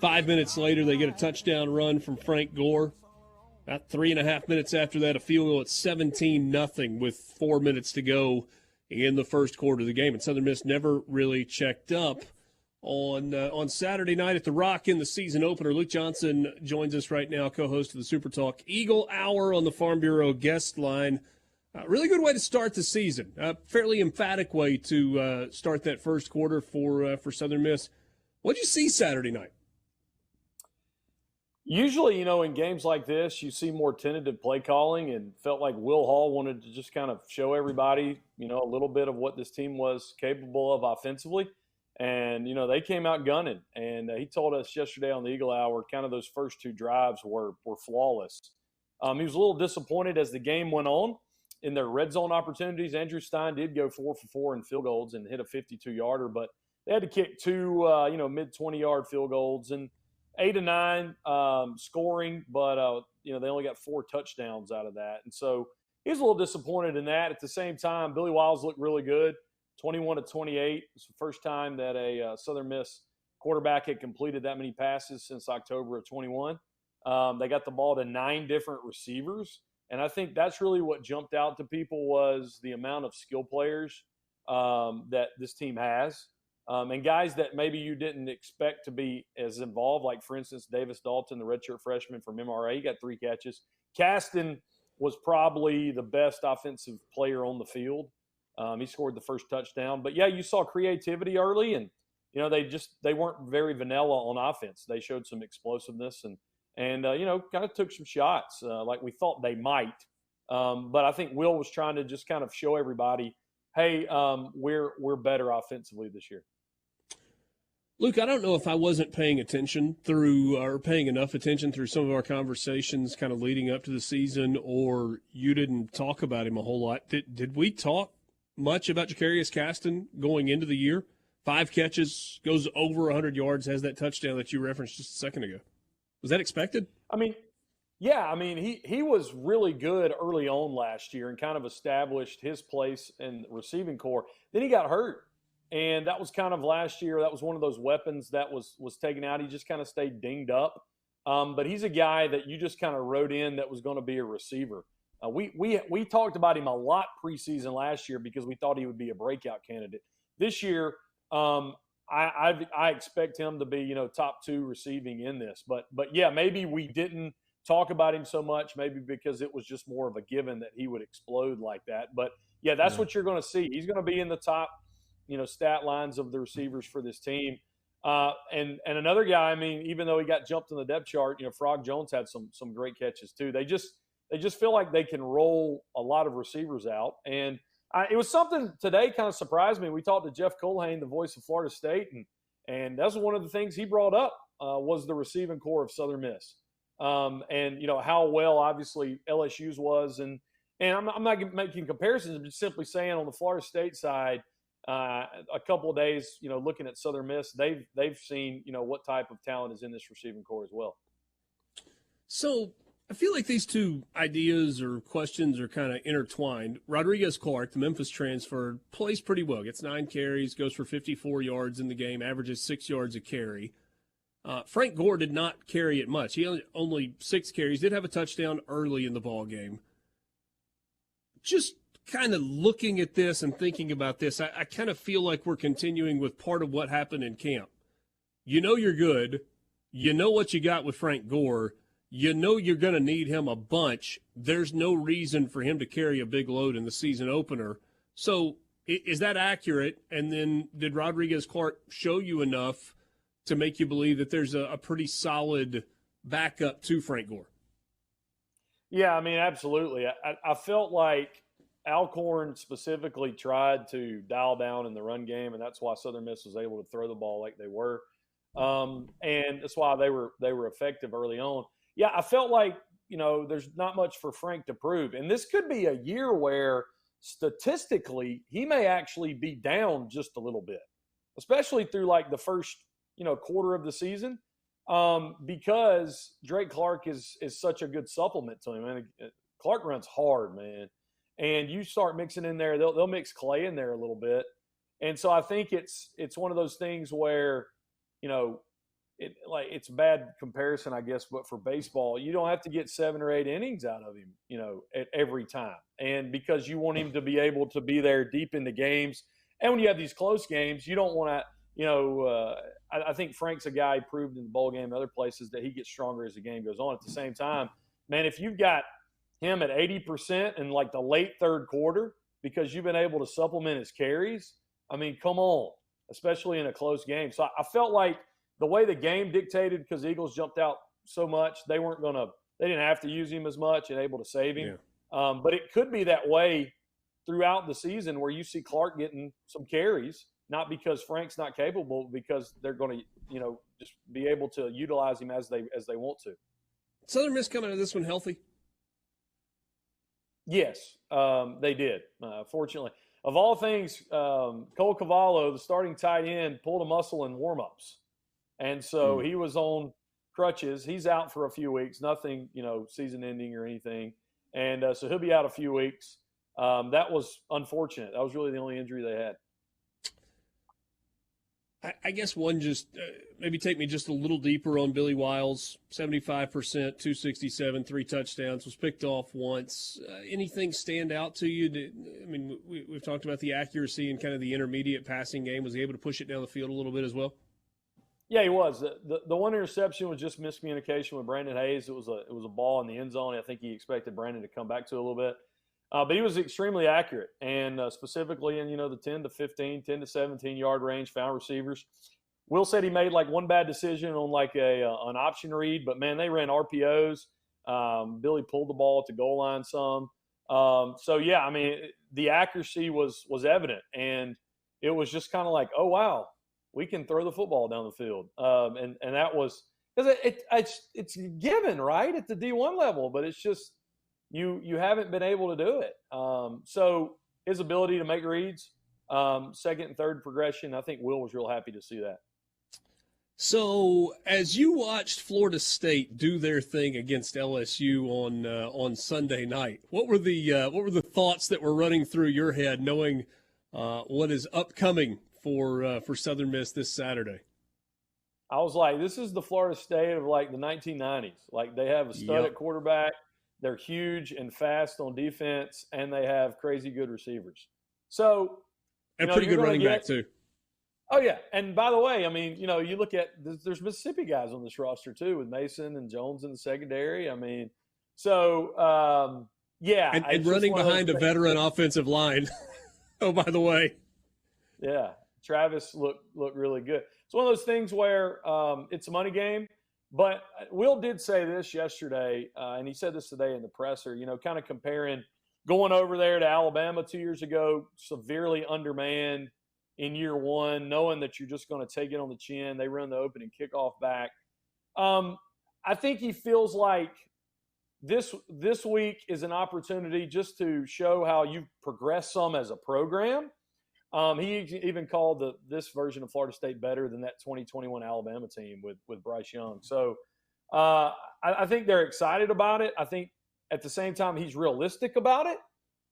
5 minutes later, they get a touchdown run from Frank Gore. About 3.5 minutes after that, a field goal at 17-0 with 4 minutes to go in the first quarter of the game. And Southern Miss never really checked up. On Saturday night at the Rock in the season opener, Luke Johnson joins us right now, co-host of the SuperTalk Eagle Hour on the Farm Bureau guest line. Really good way to start the season. Fairly emphatic way to start that first quarter for Southern Miss. What did you see Saturday night? Usually, in games like this, you see more tentative play calling, and felt like Will Hall wanted to just kind of show everybody, a little bit of what this team was capable of offensively. And, they came out gunning. And he told us yesterday on the Eagle Hour, kind of those first two drives were flawless. He was a little disappointed as the game went on in their red zone opportunities. Andrew Stein did go 4 for 4 in field goals and hit a 52-yarder, but they had to kick two, mid-20-yard field goals and 8 of 9 scoring, but, they only got 4 touchdowns out of that. And so he was a little disappointed in that. At the same time, Billy Wiles looked really good. 21 of 28. It's the first time that a Southern Miss quarterback had completed that many passes since October of 21. They got the ball to 9 different receivers. And I think that's really what jumped out to people was the amount of skill players that this team has. And guys that maybe you didn't expect to be as involved, like, for instance, Davis Dalton, the redshirt freshman from MRA, he got 3 catches. Caston was probably the best offensive player on the field. He scored the first touchdown. But, yeah, you saw creativity early, and, they weren't very vanilla on offense. They showed some explosiveness and kind of took some shots like we thought they might. But I think Will was trying to just kind of show everybody, hey, we're better offensively this year. Luke, I don't know if I wasn't paying enough attention through some of our conversations kind of leading up to the season, or you didn't talk about him a whole lot. Did we talk much about Ja'Karius Caston going into the year? 5 catches, goes over 100 yards, has that touchdown that you referenced just a second ago. Was that expected? He was really good early on last year and kind of established his place in the receiving corps. Then he got hurt, and that was kind of last year. That was one of those weapons that was taken out. He just kind of stayed dinged up. But he's a guy that you just kind of wrote in that was going to be a receiver. We talked about him a lot preseason last year because we thought he would be a breakout candidate. This year, I expect him to be, top 2 receiving in this. But yeah, maybe we didn't talk about him so much, maybe because it was just more of a given that he would explode like that. But yeah, that's what you're going to see. He's going to be in the top, stat lines of the receivers for this team. And another guy, even though he got jumped in the depth chart, Frog Jones had some great catches too. They just feel like they can roll a lot of receivers out. And it was something today kind of surprised me. We talked to Jeff Culhane, the voice of Florida State, and that's one of the things he brought up was the receiving corps of Southern Miss. And how well obviously LSU's was. And I'm not making comparisons. I'm just simply saying on the Florida State side, a couple of days, looking at Southern Miss, they've seen, what type of talent is in this receiving corps as well. So I feel like these two ideas or questions are kind of intertwined. Rodriguez Clark, the Memphis transfer, plays pretty well. Gets 9 carries, goes for 54 yards in the game, averages 6 yards a carry. Frank Gore did not carry it much. He only 6 carries, did have a touchdown early in the ball game. Just kind of looking at this and thinking about this, I kind of feel like we're continuing with part of what happened in camp. You're good. You know what you got with Frank Gore. You're going to need him a bunch. There's no reason for him to carry a big load in the season opener. So is that accurate? And then did Rodriguez Clark show you enough to make you believe that there's a pretty solid backup to Frank Gore? Yeah, absolutely. I felt like Alcorn specifically tried to dial down in the run game, and that's why Southern Miss was able to throw the ball like they were. And that's why they were effective early on. Yeah, I felt like, there's not much for Frank to prove. And this could be a year where statistically he may actually be down just a little bit, especially through like the first, quarter of the season, because Drake Clark is such a good supplement to him. And Clark runs hard, man. And you start mixing in there, they'll mix Clay in there a little bit. And so I think it's one of those things where, it's a bad comparison, I guess, but for baseball, you don't have to get 7 or 8 innings out of him, at every time. And because you want him to be able to be there deep in the games. And when you have these close games, you don't want to, I think Frank's a guy who proved in the bowl game and other places that he gets stronger as the game goes on. At the same time, man, if you've got him at 80% in like the late third quarter because you've been able to supplement his carries, I mean, come on, especially in a close game. So I felt like the way the game dictated, because the Eagles jumped out so much, they didn't have to use him as much and able to save him. Yeah. But it could be that way throughout the season where you see Clark getting some carries, not because Frank's not capable, because they're going to, just be able to utilize him as they want to. Southern Miss coming out of this one healthy? Yes, they did. Fortunately, of all things, Cole Cavallo, the starting tight end, pulled a muscle in warmups, and so he was on crutches. He's out for a few weeks. Nothing, season-ending or anything, and so he'll be out a few weeks. That was unfortunate. That was really the only injury they had. I guess one just maybe take me just a little deeper on Billy Wiles. 75%, 267, 3 touchdowns, was picked off once. Anything stand out to you? We've talked about the accuracy and kind of the intermediate passing game. Was he able to push it down the field a little bit as well? Yeah, he was. The one interception was just miscommunication with Brandon Hayes. It was a ball in the end zone. I think he expected Brandon to come back to it a little bit. But he was extremely accurate, and specifically in, the 10 to 15, 10 to 17-yard range, found receivers. Will said he made, one bad decision on, an option read, but, man, they ran RPOs. Billy pulled the ball at the goal line some. The accuracy was evident, and it was just kind of like, oh, wow, we can throw the football down the field. And that was – because it's given, right, at the D1 level, but it's just – You haven't been able to do it. So his ability to make reads, second and third progression, I think Will was real happy to see that. So as you watched Florida State do their thing against LSU on Sunday night, what were the thoughts that were running through your head, knowing what is upcoming for Southern Miss this Saturday? I was like, this is the Florida State of the 1990s. They have a stud at quarterback. They're huge and fast on defense, and they have crazy good receivers. So, and pretty good running back too. Oh yeah, and by the way, you look at there's Mississippi guys on this roster too, with Mason and Jones in the secondary. And running behind a veteran offensive line. Oh, by the way, yeah, Travis looked really good. It's one of those things where it's a money game. But Will did say this yesterday, and he said this today in the presser, kind of comparing going over there to Alabama 2 years ago, severely undermanned in year one, knowing that you're just going to take it on the chin. They run the opening kickoff back. I think he feels like this week is an opportunity just to show how you've progressed some as a program. He even called this version of Florida State better than that 2021 Alabama team with Bryce Young. So I think they're excited about it. I think at the same time he's realistic about it.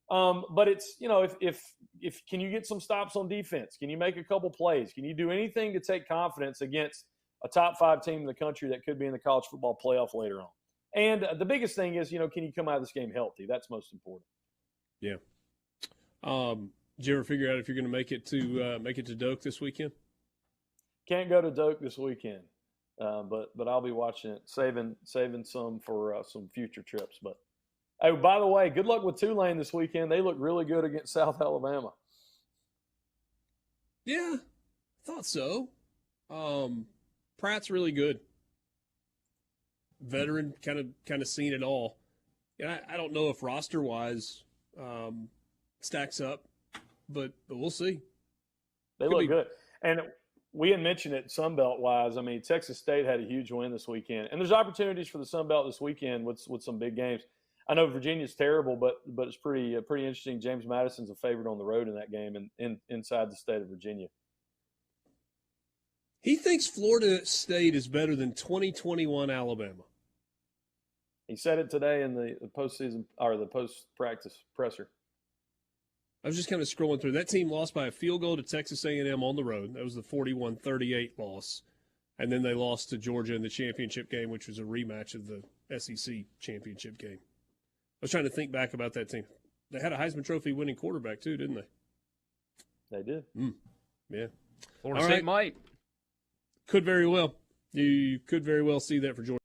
But it's, if can you get some stops on defense? Can you make a couple plays? Can you do anything to take confidence against a top 5 team in the country that could be in the college football playoff later on? And the biggest thing is, can you come out of this game healthy? That's most important. Yeah. Did you ever figure out if you're going to make it to Doak this weekend? Can't go to Doak this weekend, but I'll be watching it, saving some for some future trips. But oh, by the way, good luck with Tulane this weekend. They look really good against South Alabama. Yeah, I thought so. Pratt's really good. Veteran, kind of seen it all. And I don't know if roster wise stacks up. But we'll see. They look good. And we had mentioned it Sunbelt-wise. Texas State had a huge win this weekend. And there's opportunities for the Sunbelt this weekend with some big games. I know Virginia's terrible, but it's pretty interesting. James Madison's a favorite on the road in that game and inside the state of Virginia. He thinks Florida State is better than 2021 Alabama. He said it today in the postseason or the post-practice presser. I was just kind of scrolling through. That team lost by a field goal to Texas A&M on the road. That was the 41-38 loss. And then they lost to Georgia in the championship game, which was a rematch of the SEC championship game. I was trying to think back about that team. They had a Heisman Trophy winning quarterback too, didn't they? They did. Yeah. Florida State might. Could very well. You could very well see that for Georgia.